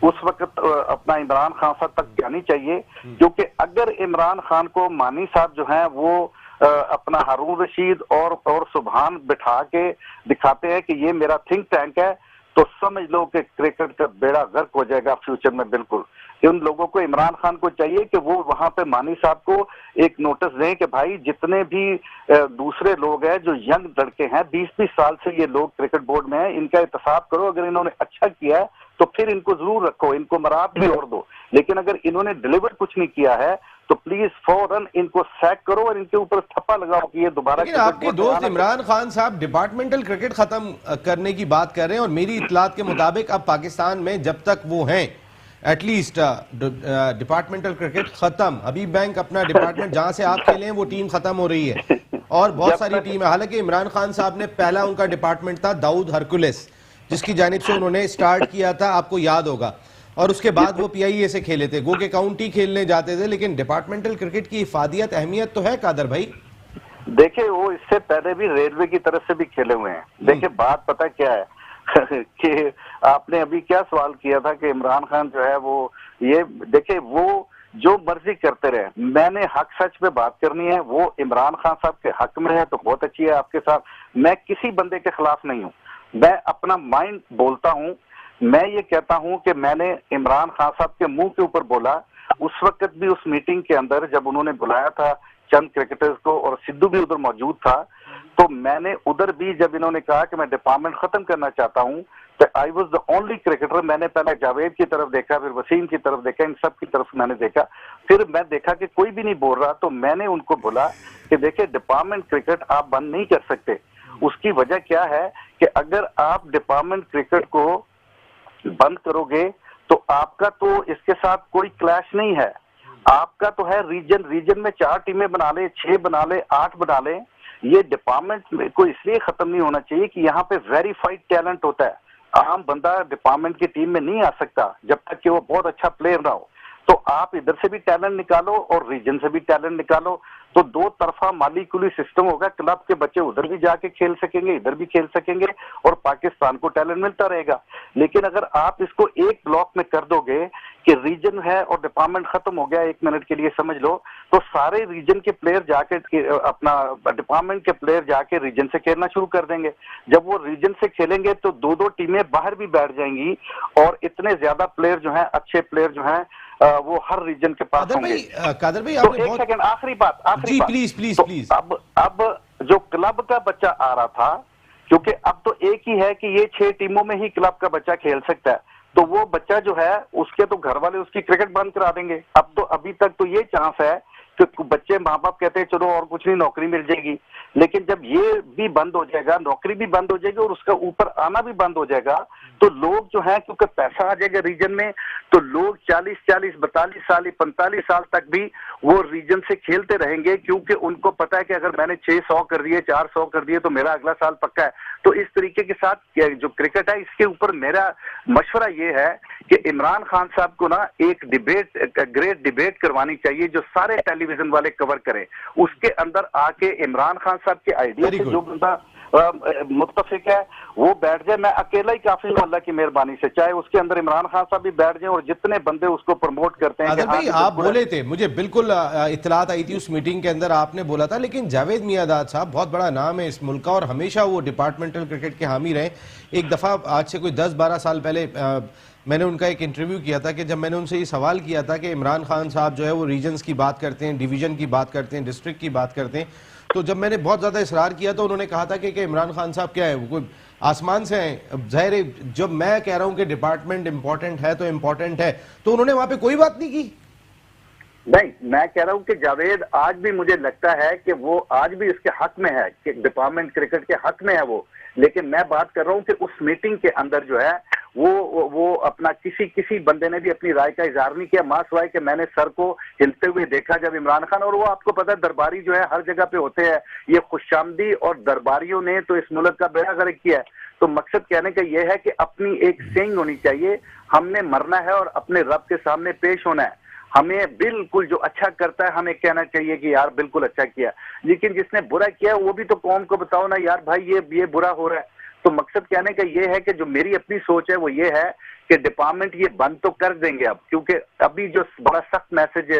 उस वक्त अपना इमरान खान साहब तक जानी चाहिए, क्योंकि अगर इमरान खान को मानी साहब जो हैं वो अपना हारून रशीद और सुभान बिठा के दिखाते हैं कि ये मेरा थिंक टैंक है, तो समझ लो कि क्रिकेट का बेड़ा गर्क हो जाएगा फ्यूचर में। बिल्कुल उन लोगों को, इमरान खान को चाहिए कि वो वहां पे मानी साहब को एक नोटिस दें कि भाई जितने भी दूसरे लोग हैं जो यंग लड़के हैं, 20-20 साल से ये लोग क्रिकेट बोर्ड में हैं, इनका एहतसाब करो, अगर इन्होंने अच्छा किया है तो फिर इनको जरूर रखो, इनको मराब भी और दो। लेकिन अगर इन्होंने डिलीवर कुछ नहीं किया है तो प्लीज फौरन इनको सैक करो और इनके ऊपर थप्पा लगाओ कि ये दोबारा। लेकिन आपके दोस्त इमरान खान साहब डिपार्टमेंटल क्रिकेट खत्म करने की बात कर रहे हैं, और मेरी इतलात के मुताबिक अब पाकिस्तान में जब तक वो हैं एटलीस्ट डिपार्टमेंटल क्रिकेट खत्म, हबीब बैंक अपना डिपार्टमेंट जहां से आप खेले हैं वो टीम खत्म हो रही है, और बहुत सारी टीम है। हालांकि इमरान खान साहब ने पहला उनका डिपार्टमेंट था दाऊद हरकुलिस, जिसकी जानिब से उन्होंने स्टार्ट किया था, आपको याद होगा, और उसके बाद वो पीआईए से खेले थे, गो के काउंटी खेलने जाते थे। लेकिन डिपार्टमेंटल क्रिकेट की इफादियत, अहमियत तो है कादर भाई। देखिए, वो इससे पहले भी रेलवे की तरफ से भी खेले हुए हैं। देखिए, बात पता क्या है कि आपने अभी क्या सवाल किया था कि इमरान खान जो है वो ये, देखिए वो जो मर्जी करते रहे, मैंने हक सच पे बात करनी है, वो इमरान खान साहब के हक में है तो बहुत अच्छी है आपके साथ, मैं किसी बंदे के खिलाफ नहीं हूं, मैं अपना माइंड बोलता हूं। मैं ये कहता हूं कि मैंने इमरान खान साहब के मुंह के ऊपर बोला, उस वक्त भी उस मीटिंग के अंदर जब उन्होंने बुलाया था चंद क्रिकेटर्स को और सिद्धू भी उधर मौजूद था, तो मैंने उधर भी जब इन्होंने कहा कि मैं डिपार्टमेंट खत्म करना चाहता हूं, तो I was the only cricketer, मैंने पहले जावेद की तरफ देखा, फिर वसीम की तरफ देखा, इन सब की तरफ मैंने देखा, फिर मैं देखा कि कोई भी नहीं बोल रहा, तो मैंने उनको बोला कि देखिए डिपार्टमेंट क्रिकेट आप बंद नहीं कर सकते। उसकी वजह क्या है कि अगर आप डिपार्टमेंट क्रिकेट को बंद करोगे तो आपका तो इसके साथ कोई क्लैश नहीं है, आपका तो है रीजन में 4 टीमें बना ले, 6 बना ले, 8 बना ले। ये डिपार्टमेंट को इसलिए खत्म नहीं होना चाहिए कि यहाँ पे वेरीफाइड टैलेंट होता है, आम बंदा डिपार्टमेंट की टीम में नहीं आ सकता जब तक कि वो बहुत अच्छा प्लेयर ना हो। तो आप इधर से भी टैलेंट निकालो और रीजन से भी टैलेंट निकालो, तो 2 तरफा माली कुली सिस्टम होगा, क्लब के बच्चे उधर भी जाके खेल सकेंगे, इधर भी खेल सकेंगे और पाकिस्तान को टैलेंट मिलता रहेगा। लेकिन अगर आप इसको एक ब्लॉक में कर दोगे कि रीजन है और डिपार्टमेंट खत्म हो गया, 1 मिनट के लिए समझ लो, तो सारे रीजन के प्लेयर जाके अपना डिपार्टमेंट के प्लेयर जाके रीजन से खेलना शुरू कर देंगे। जब वो रीजन से खेलेंगे तो 2-2 टीमें बाहर भी बैठ जाएंगी और इतने ज्यादा प्लेयर जो हैं, अच्छे प्लेयर जो हैं, वो हर रीजन के पास होंगे। कादर भाई तो एक सेकंड, आखिरी बात जी, प्लीज तो प्लीज। अब जो क्लब का बच्चा आ रहा था, क्योंकि अब तो एक ही है कि ये 6 टीमों में ही क्लब का बच्चा खेल सकता है, तो वो बच्चा जो है उसके तो घर वाले उसकी क्रिकेट बंद करा देंगे। अब तो अभी तक तो ये चांस है कि बच्चे, माँ बाप कहते हैं चलो और कुछ नहीं, नौकरी मिल जाएगी, लेकिन जब ये भी बंद हो जाएगा, नौकरी भी बंद हो जाएगी और उसका ऊपर आना भी बंद हो जाएगा, तो लोग जो है, क्योंकि पैसा आ जाएगा रीजन में, तो लोग 40, 42 साल, 45 साल तक भी वो रीजन से खेलते रहेंगे, क्योंकि उनको पता है कि अगर मैंने 600 कर दिए, 400 कर दिए तो मेरा अगला साल पक्का है। तो इस तरीके के साथ जो क्रिकेट है, इसके ऊपर मेरा मशवरा ये है कि इमरान खान साहब को ना एक ग्रेट डिबेट करवानी चाहिए जो सारे टेलीविजन वाले कवर करें, उसके अंदर आके इमरान खान साहब के आइडिया से जो बंदा मुत्तफिक है वो बैठ जाए। मैं अकेला ही काफी हूं अल्लाह की मेहरबानी से, चाहे उसके अंदर इमरान खान साहब भी बैठ जाए और जितने बंदे उसको प्रमोट करते हैं। भाई आप बोले थे, मुझे बिल्कुल इत्तलात आई थी उस मीटिंग के अंदर, आपने बोला था, लेकिन जावेद मियादाद साहब बहुत बड़ा नाम है इस मुल्क का और हमेशा वो डिपार्टमेंटल क्रिकेट के हामी रहे। एक दफा आज से कोई 10-12 साल पहले मैंने उनका एक इंटरव्यू किया था कि जब मैंने उनसे ये सवाल किया था कि इमरान खान साहब जो है वो रीजन्स की बात करते हैं, डिवीजन की बात करते हैं, डिस्ट्रिक्ट की बात करते हैं, तो जब मैंने बहुत ज़्यादा इसरार किया तो उन्होंने कहा था कि इमरान खान साहब क्या है, वो कोई आसमान से हैं। ज़ाहिर है जब मैं कह रहा हूं कि डिपार्टमेंट इंपॉर्टेंट है तो इंपॉर्टेंट है, तो उन्होंने वहां पे कोई बात नहीं की। नहीं, मैं कह रहा हूं कि जावेद आज भी मुझे लगता है कि वो आज भी इसके हक में है, कि डिपार्टमेंट क्रिकेट के हक में है वो, लेकिन मैं बात कर रहा हूं कि उस मीटिंग के अंदर जो है वो अपना किसी बंदे ने भी अपनी राय का इजहार नहीं किया, मां सिवाय कि मैंने सर को हिलते हुए देखा जब इमरान खान, और वो आपको पता है दरबारी जो है हर जगह पे होते हैं, ये खुशामदी और दरबारियों ने तो इस मुल्क का बेड़ा गर्क किया है। तो मकसद कहने का यह है कि अपनी एक सेइंग होनी चाहिए, हमने मरना है और अपने रब के सामने पेश होना है। हमें बिल्कुल जो अच्छा करता है हमें कहना चाहिए कि यार बिल्कुल अच्छा किया, लेकिन जिसने बुरा किया वो भी तो कौम को बताओ ना यार भाई ये बुरा हो रहा है। तो मकसद कहने का ये है कि जो मेरी अपनी सोच है वो ये है कि डिपार्टमेंट ये बंद तो कर देंगे अब, क्योंकि अभी जो बड़ा सख्त मैसेज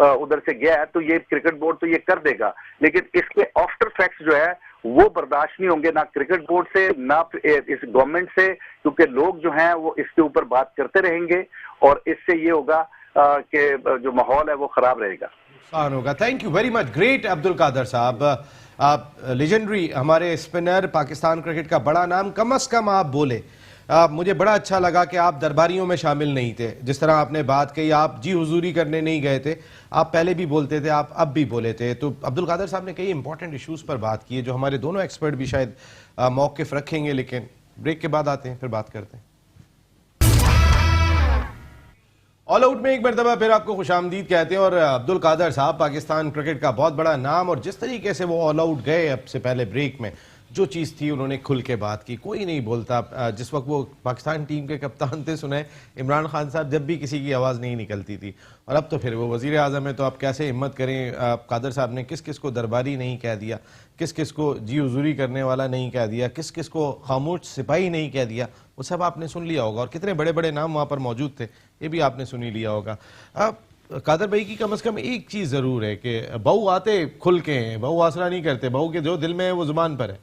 उधर से गया है तो ये क्रिकेट बोर्ड तो ये कर देगा, लेकिन इसके आफ्टर फैक्ट्स जो है वो बर्दाश्त नहीं होंगे, ना क्रिकेट बोर्ड से ना इस गवर्नमेंट से, क्योंकि लोग जो हैं वो इसके ऊपर बात करते रहेंगे और इससे ये होगा कि जो माहौल है वो खराब रहेगा, नुकसान होगा। Thank you very much, great Abdul Qadir साहब, आप लेजेंडरी हमारे स्पिनर, पाकिस्तान क्रिकेट का बड़ा नाम, कम से कम आप बोले। मुझे बड़ा अच्छा लगा कि आप दरबारियों में शामिल नहीं थे, जिस तरह आपने बात कही, आप जी हुजूरी करने नहीं गए थे, आप पहले भी बोलते थे, आप अब भी बोले थे। तो अब्दुल कादर साहब ने कई इंपॉर्टेंट इश्यूज पर बात की है जो हमारे दोनों एक्सपर्ट भी शायद मौक़िफ़ रखेंगे, लेकिन ब्रेक के बाद आते हैं, फिर बात करते हैं। ऑल आउट में एक मरतबा फिर आपको खुशामदीद कहते हैं, और अब्दुल कादर साहब पाकिस्तान क्रिकेट का बहुत बड़ा नाम, और जिस तरीके से वो ऑल आउट गए अब से पहले ब्रेक में, जो चीज़ थी उन्होंने खुल के बात की, कोई नहीं बोलता। जिस वक्त वो पाकिस्तान टीम के कप्तान थे, सुने इमरान खान साहब जब भी किसी की आवाज़ नहीं निकलती थी, और अब तो फिर वो वज़ीर आज़म है, तो आप कैसे हिम्मत करें। कादर साहब ने किस किस को दरबारी नहीं कह दिया, किस किस को जी हुजूरी करने वाला नहीं कह दिया, किस किस को खामोश सिपाही नहीं कह दिया, वो सब आपने सुन लिया होगा, और कितने बड़े बड़े नाम वहाँ पर मौजूद थे ये भी आपने सुन ही लिया होगा। कादर भाई की कम से कम एक चीज़ ज़रूर है कि बहू आते खुल के हैं, बहू आसरा नहीं करते, बहू के जो दिल में है वो ज़ुबान पर है।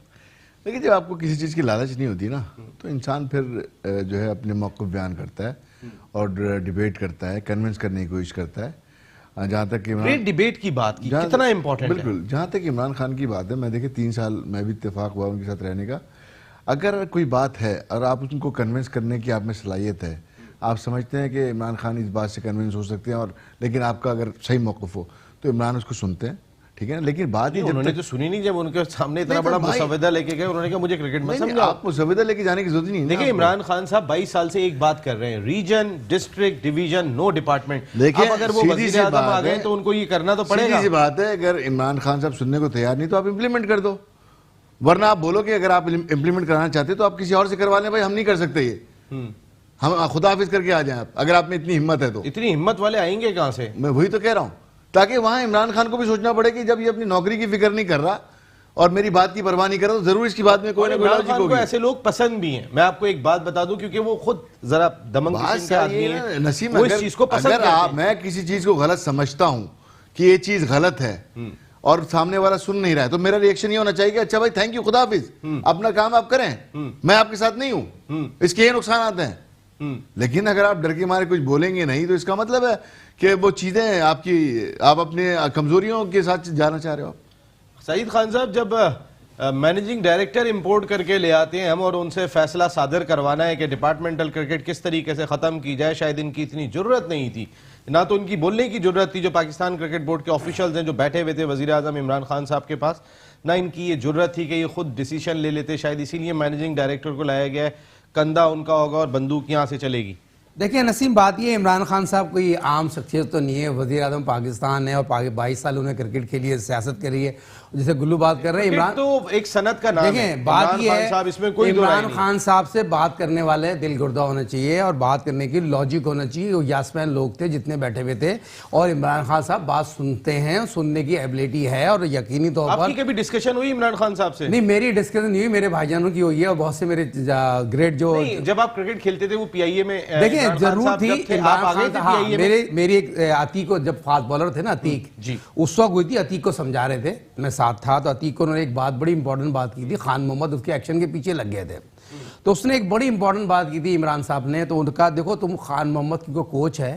लेकिन जब आपको किसी चीज़ की लालच नहीं होती ना, तो इंसान फिर जो है अपने मौक़िफ़ बयान करता है और डिबेट करता है, कन्विंस करने की कोशिश करता है। जहाँ तक कि डिबेट की बात की, कितना इंपॉर्टेंट है। बिल्कुल, जहाँ तक इमरान खान की बात है, मैं देखिए 3 साल मैं भी इत्तेफाक हुआ उनके साथ रहने का। अगर कोई बात है और आप उनको कन्विंस करने की आप में सलाहियत है, आप समझते हैं कि इमरान खान इस बात से कन्विंस हो सकते हैं, और लेकिन आपका अगर सही मौक़िफ़ हो तो इमरान उसको सुनते हैं, ठीक है ना। लेकिन बात ही उन्होंने तो सुनी नहीं, जब उनके सामने इतना बड़ा मुसव्विदा लेके गए, उन्होंने कहा मुझे क्रिकेट में समझाओ। आप मुसव्विदा लेके जाने की जरूरत नहीं। देखिए इमरान खान साहब 22 साल से एक बात कर रहे हैं, region, district, division, no department. देखिए अगर वो वज़ीर आज़म आ गए तो उनको ये करना तो पड़ेगा। सीधी सी बात है, अगर इमरान खान साहब सुनने को तैयार नहीं तो आप इम्प्लीमेंट कर दो, वरना आप बोलो कि अगर आप इम्प्लीमेंट कराना चाहते तो आप किसी और से करवा लें, भाई हम नहीं कर सकते ये, हम खुदा हाफिज करके आ जाएं। अगर आप में इतनी हिम्मत है तो। इतनी हिम्मत वाले आएंगे कहां से? मैं वही तो कह रहा हूं, ताकि वहां इमरान खान को भी सोचना पड़े कि जब ये अपनी नौकरी की फिक्र नहीं कर रहा और मेरी बात की परवाह नहीं कर रहा, तो जरूर इसकी बात में कोई ना कोई लॉजिक होगी। ऐसे लोग पसंद भी हैं। मैं आपको एक बात बता दूं, क्योंकि वो खुद जरा दमंग किस्म के आदमी हैं। नसीम, वो इस चीज को पसंद करते हैं। मैं किसी चीज को गलत समझता हूं कि ये चीज गलत है और सामने वाला सुन नहीं रहा है, तो मेरा रिएक्शन ये होना चाहिए कि अच्छा भाई थैंक यू, खुदा हाफिज, अपना काम आप करें, मैं आपके साथ नहीं हूं, इसके ये नुकसान आते हैं। लेकिन अगर आप डर के मारे कुछ बोलेंगे नहीं, तो इसका मतलब है कि वो चीजें आपकी, आप अपने कमजोरियों के साथ जाना चाह रहे हो। सईद खान साहब, जब मैनेजिंग डायरेक्टर इंपोर्ट करके ले आते हैं हम और उनसे फैसला सादर करवाना है कि डिपार्टमेंटल क्रिकेट किस तरीके से ख़त्म की जाए, शायद इनकी इतनी ज़रूरत नहीं थी, ना तो उनकी बोलने की ज़रूरत थी जो पाकिस्तान क्रिकेट बोर्ड के ऑफिशियल्स हैं जो बैठे हुए थे वज़ीर आज़म इमरान खान साहब के पास, ना इनकी ये ज़रूरत थी कि ये खुद डिसीजन ले लेते। शायद इसीलिए मैनेजिंग डायरेक्टर को लाया गया है, कंधा उनका होगा और बंदूक यहाँ से चलेगी। देखिए नसीम, बात ये इमरान खान साहब कोई आम शख्सियत तो नहीं है, वज़ीर आज़म पाकिस्तान है और 22 साल उन्होंने क्रिकेट के लिए सियासत करी है। जैसे गुल्लू बात कर रहे हैं, इमरान तो एक सनत का नाम है। देखें बात ये है, इसमें कोई इमरान खान साहब से बात करने वाले दिल गुर्दा होना चाहिए और बात करने की लॉजिक होना चाहिए। वो यासमैन लोग थे जितने बैठे हुए थे, और इमरान खान साहब बात सुनते हैं, सुनने की एबिलिटी है, और यकीनी तौर पर। आपकी कभी डिस्कशन हुई इमरान खान साहब से? नहीं, मेरी डिस्कशन नहीं हुई, मेरे भाईजानों की हुई है और बहुत से मेरे ग्रेट जो जब आप क्रिकेट खेलते थे वो पीआईए में, देखिए जरूर थी मेरी एक अतीक को, जब फास्ट बॉलर थे ना अतीक जी, उस वक्त हुई थी, अतीक को समझा रहे थे, मैं साथ था, तो अतीक को उन्होंने एक बात, बड़ी इंपॉर्टेंट बात की थी, खान मोहम्मद उसके एक्शन के पीछे लग गए थे, तो उसने एक बड़ी इंपॉर्टेंट बात की थी इमरान साहब ने, तो उनका देखो तुम खान मोहम्मद की कोच है,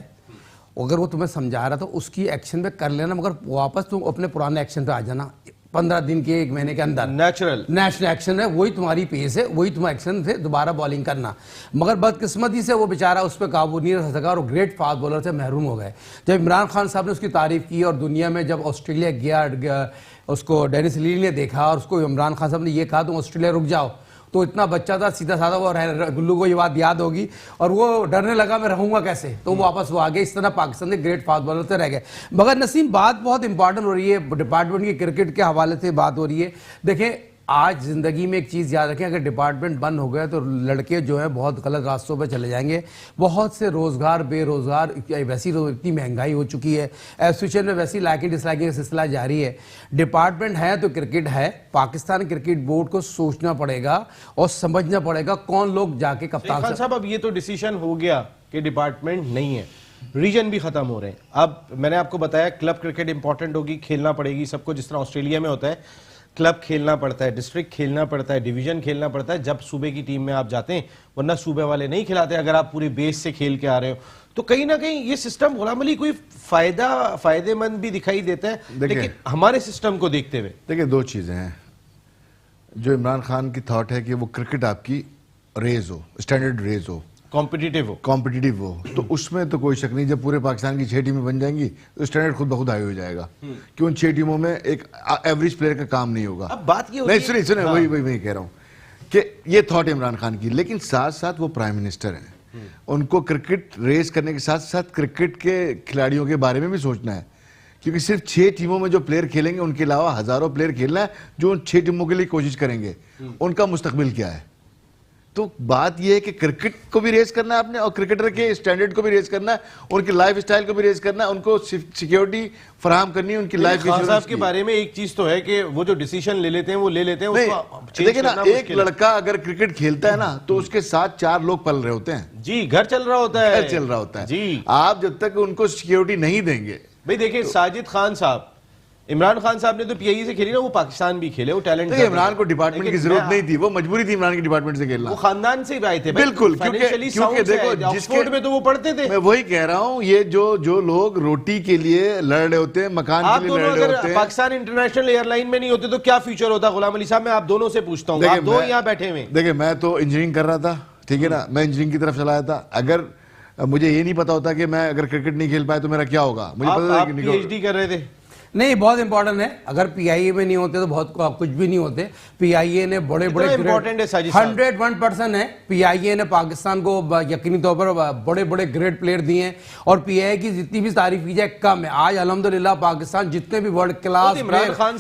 अगर वो तुम्हें समझा रहा तो उसकी एक्शन पे कर लेना, मगर वापस तुम अपने पुराने एक्शन पे आ जाना 15 दिन के 1 महीने के अंदर। नेशनल एक्शन है, वही तुम्हारी पेस है, वही तुम्हारा एक्शन से दोबारा बॉलिंग करना। मगर बदकिस्मती से वो बेचारा उस पर काबू नहीं रख सका और ग्रेट फास्ट बॉलर से महरूम हो गए। जब इमरान खान साहब ने उसकी तारीफ की और दुनिया में जब ऑस्ट्रेलिया गया, उसको डेनिस लीली ने देखा और उसको इमरान खान साहब ने ये कहा तुम ऑस्ट्रेलिया रुक जाओ, तो इतना बच्चा था सीधा साधा, वो गुल्लू को ये बात याद होगी और वो डरने लगा मैं रहूंगा कैसे, तो वापस वो आ गए। इस तरह पाकिस्तान के ग्रेट फास्ट बॉलर से रह गए। मगर नसीम, बात बहुत इंपॉर्टेंट हो रही है, डिपार्टमेंट की क्रिकेट के हवाले से बात हो रही है। देखें, आज जिंदगी में एक चीज़ याद रखें, अगर डिपार्टमेंट बंद हो गया तो लड़के जो है बहुत गलत रास्तों पे चले जाएंगे। बहुत से रोजगार, बेरोजगार, वैसी इतनी महंगाई हो चुकी है, एसोसिएशन में वैसी लाइकिंग डिसलाइकिंग का सिलसिला जारी है। डिपार्टमेंट है तो क्रिकेट है। पाकिस्तान क्रिकेट बोर्ड को सोचना पड़ेगा और समझना पड़ेगा कौन लोग जाके कप्तान साहब। अब ये तो डिसीजन हो गया कि डिपार्टमेंट नहीं है, रीजन भी खत्म हो रहे हैं। अब मैंने आपको बताया क्लब क्रिकेट इंपॉर्टेंट होगी, खेलना पड़ेगी सबको, जिस तरह ऑस्ट्रेलिया में होता है क्लब खेलना पड़ता है, डिस्ट्रिक्ट खेलना पड़ता है, डिवीजन खेलना पड़ता है जब सूबे की टीम में आप जाते हैं, वरना सूबे वाले नहीं खिलाते अगर आप पूरे बेस से खेल के आ रहे हो। तो कहीं ना कहीं ये सिस्टम गुलाम अली कोई फायदेमंद भी दिखाई देता है, लेकिन हमारे सिस्टम को देखते हुए देखिए दो चीजें हैं। जो इमरान खान की थॉट है कि वो क्रिकेट आपकी रेज हो, स्टैंडर्ड रेज हो, कॉम्पिटिटिव हो, तो उसमें तो कोई शक नहीं। जब पूरे पाकिस्तान की 6 टीमें बन जाएंगी तो स्टैंडर्ड खुद ब खुद हाई हो जाएगा, कि उन 6 टीमों में एक एवरेज प्लेयर का काम नहीं होगा। अब बात ये नहीं, सुनिए वही मैं कह रहा हूँ कि ये थॉट इमरान खान की, लेकिन साथ साथ वो प्राइम मिनिस्टर हैं, उनको क्रिकेट रेस करने के साथ साथ क्रिकेट के खिलाड़ियों के बारे में भी सोचना है, क्योंकि सिर्फ 6 टीमों में जो प्लेयर खेलेंगे उनके अलावा हजारों प्लेयर खेलना है जो उन 6 टीमों के लिए कोशिश करेंगे, उनका मुस्तकबिल क्या है। तो बात यह है कि क्रिकेट को भी रेस करना है आपने, और क्रिकेटर के स्टैंडर्ड को भी रेस करना है, उनकी लाइफ स्टाइल को भी रेस करना है, उनको सिक्योरिटी फराहम करनी है, उनकी लाइफ साहब के बारे में एक चीज तो है कि वो जो डिसीजन ले लेते हैं वो ले लेते हैं। देखिए ना, एक लड़का अगर क्रिकेट खेलता है ना तो उसके साथ 4 लोग पल रहे होते हैं जी, घर चल रहा होता है, घर चल रहा होता है जी। आप जब तक उनको सिक्योरिटी नहीं देंगे। भाई देखिए, साजिद खान साहब, इमरान खान साहब ने तो पीआईए से खेली ना, वो पाकिस्तान भी खेले, वो टैलेंट। इमरान को डिपार्टमेंट की जरूरत नहीं थी, वो मजबूरी थी इमरान की डिपार्टमेंट से खेलना, वो खानदान से ही आए थे। बिल्कुल, क्योंकि देखो ऑक्सफोर्ड में तो वो पढ़ते थे। मैं वही कह रहा हूँ, ये जो लोग रोटी के लिए लड़ रहे होते हैं, मकान के लिए लड़ रहे होते हैं। पाकिस्तान इंटरनेशनल एयरलाइन में नहीं होते तो क्या फ्यूचर होता गुलाम अली साहब? मैं आप दोनों से पूछता हूँ, आप दो यहाँ बैठे हुए। देखिए, मैं तो इंजीनियरिंग कर रहा था, ठीक है ना, मैं इंजीनियरिंग की तरफ चलाया था। अगर मुझे ये नहीं पता होता कि मैं अगर क्रिकेट नहीं खेल पाया तो मेरा क्या होगा, मुझे पता था कि पीएचडी कर रहे थे। नहीं, बहुत इंपॉर्टेंट है। अगर पीआईए में नहीं होते तो बहुत कुछ भी नहीं होते। पीआईए ने बड़े 101% है। पीआईए ने पाकिस्तान को यकीनी तौर पर बड़े बड़े ग्रेट प्लेयर दिए हैं, और पीआईए की जितनी भी तारीफ की जाए कम है। आज अल्हम्दुलिल्लाह पाकिस्तान जितने भी वर्ल्ड क्लास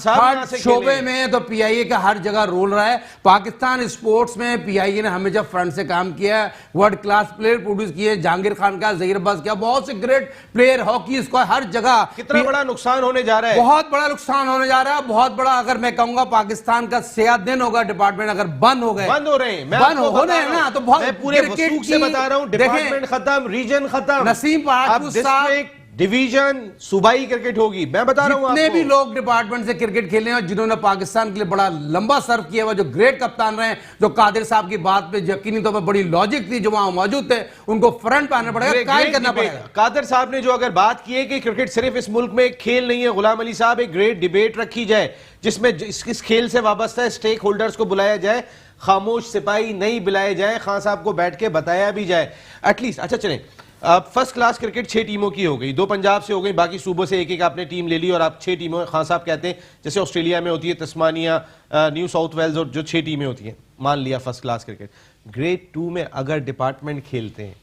हर शोबे में है, तो पीआईए का हर जगह रोल रहा है। पाकिस्तान स्पोर्ट्स में पीआईए ने हमेशा फ्रंट से काम किया है, वर्ल्ड क्लास प्लेयर प्रोड्यूस किए, जहांगीर खान का, जहीर अब्बास का, बहुत से ग्रेट प्लेयर, हॉकी, इसको हर जगह। कितना बड़ा नुकसान होने जा रहा है, बहुत बड़ा नुकसान होने जा रहा है, बहुत बड़ा। अगर मैं कहूंगा पाकिस्तान का सेहत दिन होगा डिपार्टमेंट अगर बंद हो गए, बंद हो रहे हैं, बंद हो रहे हैं ना, तो बहुत मैं पूरे वसूख से बता रहा हूं, डिपार्टमेंट खत्म, रीजन खत्म, नसीम डिस्ट्रिक्ट, डिवीजन, सूबाई क्रिकेट होगी। मैं बता रहा हूं आपको, जितने भी लोग डिपार्टमेंट से क्रिकेट खेले हैं और जिन्होंने पाकिस्तान के लिए बड़ा लंबा सर्व किया हुआ, जो ग्रेट कप्तान रहे, जो कादिर साहब की बात पे यकीनी तौर पर बड़ी लॉजिक थी, जो वहां मौजूद थे, उनको फ्रंट पे आना पड़ेगा, कायल करना पड़ेगा। कादिर साहब ने जो अगर बात की है कि क्रिकेट सिर्फ इस मुल्क में एक खेल नहीं है, गुलाम अली साहब, एक ग्रेट डिबेट रखी जाए जिसमें इस खेल से वाबस्ता स्टेक होल्डर्स को बुलाया जाए, खामोश सिपाही नहीं बुलाए जाए, खान साहब को बैठ के बताया भी जाए एटलीस्ट। अच्छा चलें, फर्स्ट क्लास क्रिकेट 6 टीमों की हो गई, 2 पंजाब से हो गई, बाकी सूबों से एक एक आपने टीम ले ली और आप 6 टीमों, खान साहब कहते हैं जैसे ऑस्ट्रेलिया में होती है तस्मानिया, न्यू साउथ वेल्स, और जो 6 टीमें होती हैं, मान लिया फर्स्ट क्लास क्रिकेट। ग्रेड 2 में अगर डिपार्टमेंट खेलते हैं,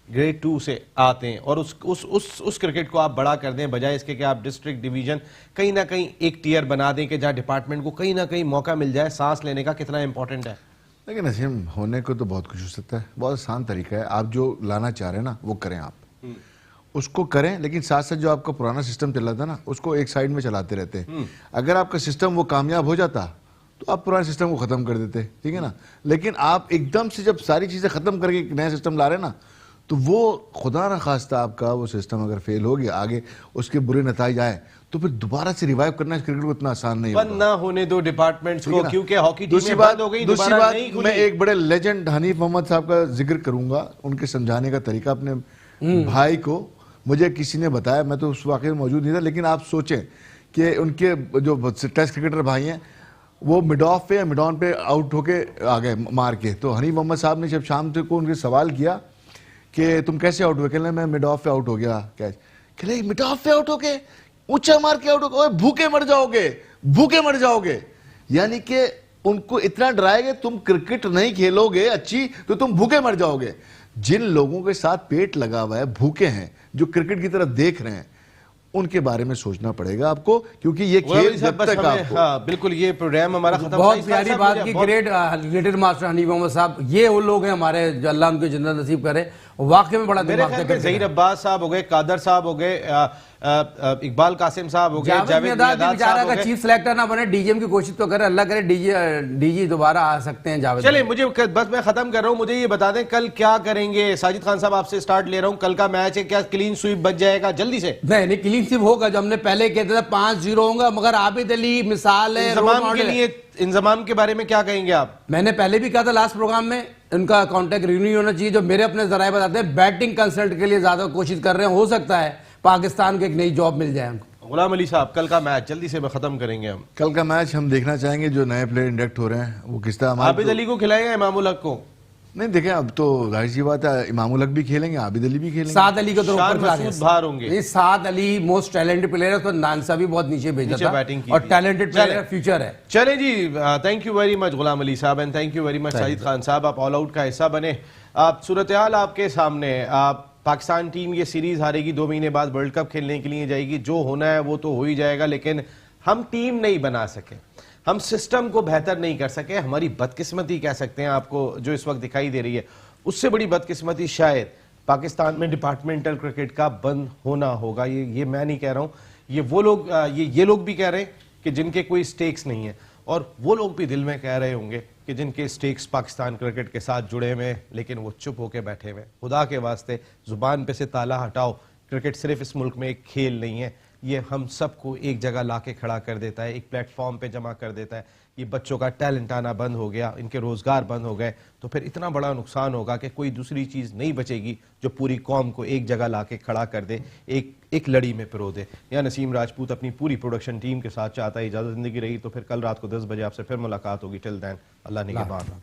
ग्रेड 2 से आते हैं और उस क्रिकेट को आप बड़ा कर दें, बजाय इसके कि आप डिस्ट्रिक्ट, डिवीजन कहीं ना कहीं एक टियर बना दें कि जहां डिपार्टमेंट को कहीं ना कहीं मौका मिल जाए सांस लेने का, कितना इंपॉर्टेंट है? लेकिन नसीम, होने को तो बहुत कुछ हो सकता है, बहुत आसान तरीका है। आप जो लाना चाह रहे हैं ना वो करें, आप उसको करें, लेकिन साथ साथ जो आपका पुराना सिस्टम चल रहा था ना उसको एक साइड में चलाते रहते हैं। अगर आपका सिस्टम वो कामयाब हो जाता तो आप पुराने सिस्टम को खत्म कर देते, ठीक है ना। लेकिन आप एकदम से जब सारी चीजें खत्म करके एक नया सिस्टम ला रहे हैं ना, तो वो खुदा ना खास्ता आपका वो सिस्टम अगर फेल हो गया, आगे उसके बुरे नतीजे आए, तो फिर दोबारा से रिवाइव करना इस क्रिकेट को इतना आसान नहीं होगा। बंद ना होने दो डिपार्टमेंट्स को, क्योंकि हॉकी दूसरी बात मैं एक बड़े लेजेंड हनीफ मोहम्मद साहब का जिक्र करूंगा, उनके समझाने का तरीका। अपने भाई को मुझे किसी ने बताया, मैं तो उस वाकई में मौजूद नहीं था, लेकिन आप सोचें कि उनके जो टेस्ट क्रिकेटर भाई हैं वो मिड ऑफ पे या मिड ऑन पे आउट होके आ गए मार के। तो हनीफ मोहम्मद साहब ने जब शाम को उनके सवाल किया कि तुम कैसे आउट हुए, कहने मैं मिड ऑफ पे आउट हो गया। कैच कहले मिड ऑफ पे आउट हो गए, ऊंचा मार के आउट हो गए, भूखे मर जाओगे, भूखे मर जाओगे। यानी कि उनको इतना डराएंगे तुम क्रिकेट नहीं खेलोगे अच्छी तो तुम भूखे मर जाओगे। जिन लोगों के साथ पेट लगा हुआ है, भूखे हैं, जो क्रिकेट की तरफ देख रहे हैं, उनके बारे में सोचना पड़ेगा आपको, क्योंकि ये खेल जब तक आपको हाँ, बिल्कुल ये प्रोग्राम हमारा खत्म। बहुत प्यारी बात की great related master Hanif Mohammad साहब, ये वो लोग हैं हमारे जो अल्लाह उनको जन्नत नसीब करे, वाकई में बड़ा मेरे दिमाग ख्याल से में ज़हीर अब्बास साहब हो गए, कादर साहब हो गए, इकबाल कासिम साहब हो गए, जावेद मियादाद बेचारा साहब हो का गए। चीफ सिलेक्टर ना बने, डीजीएम की कोशिश तो करे, अल्लाह करे डीजी दोबारा आ सकते हैं जावेद। चलिए मुझे बस मैं खत्म कर रहा हूं, मुझे ये बता दें कल क्या करेंगे। साजिद खान साहब आपसे स्टार्ट ले रहा हूं, कल का मैच है, क्या क्लीन स्वीप बच जाएगा जल्दी से? नहीं क्लीन स्वीप होगा, जो हमने पहले कहते थे 5-0 होगा, मगर आबिद अली मिसाल है, इंतजाम के लिए इंतजाम के बारे में क्या कहेंगे आप? मैंने पहले भी कहा था लास्ट प्रोग्राम में, उनका कांटेक्ट रिन्यू होना चाहिए। जो मेरे अपने जराए बताते हैं बैटिंग कंसल्ट के लिए ज्यादा कोशिश कर रहे हैं, हो सकता है पाकिस्तान को एक नई जॉब मिल जाए उनको। गुलाम अली साहब कल का मैच जल्दी से खत्म करेंगे हम। कल का मैच हम देखना चाहेंगे, जो नए प्लेयर इंडक्ट हो रहे हैं वो किस तरह। आबिद अली को खिलाएंगे, इमामुल हक को? नहीं देखें, अब तो जाहिर सी बात है, इमामुल हक भी खेलेंगे, आबिद अली भी खेलेंगे, साद अली को तो शान ऊपर खिला मसूद दिया। बाहर होंगे। ये साद अली मोस्ट टैलेंटेड प्लेयर है, उसको नानसा भी बहुत नीचे भेजा नीचे था बैटिंग की और थी। टैलेंटेड चले। प्लेयर फ्यूचर है। चले जी, thank you very much Ghulam Ali साहब and thank you very much Sajid Khan साहब, आप ऑल आउट का हिस्सा बने। आप सूरत-ए-हाल आपके सामने, आप पाकिस्तान टीम ये सीरीज हारेगी, 2 महीने बाद वर्ल्ड कप खेलने के लिए जाएगी, जो होना है वो तो हो ही जाएगा, लेकिन हम टीम नहीं बना सके, हम सिस्टम को बेहतर नहीं कर सके। हमारी बदकिस्मती कह सकते हैं आपको जो इस वक्त दिखाई दे रही है, उससे बड़ी बदकिस्मती शायद पाकिस्तान में डिपार्टमेंटल क्रिकेट का बंद होना होगा। ये मैं नहीं कह रहा हूं, ये वो लोग ये लोग भी कह रहे हैं कि जिनके कोई स्टेक्स नहीं है, और वो लोग भी दिल में कह रहे होंगे कि जिनके स्टेक्स पाकिस्तान क्रिकेट के साथ जुड़े हुए हैं, लेकिन वो चुप होकर बैठे हुए। खुदा के वास्ते जुबान पे से ताला हटाओ, क्रिकेट सिर्फ इस मुल्क में एक खेल नहीं है, ये हम सबको एक जगह लाके खड़ा कर देता है, एक प्लेटफॉर्म पे जमा कर देता है। ये बच्चों का टैलेंट आना बंद हो गया, इनके रोजगार बंद हो गए, तो फिर इतना बड़ा नुकसान होगा कि कोई दूसरी चीज़ नहीं बचेगी जो पूरी कौम को एक जगह लाके खड़ा कर दे, एक लड़ी में पिरो दे। या नसीम राजपूत अपनी पूरी प्रोडक्शन टीम के साथ चाहता है। इजाज़त ज़िंदगी रही तो फिर कल रात को 10 बजे आपसे फिर मुलाकात होगी। टिल देन अल्लाह निगहबान।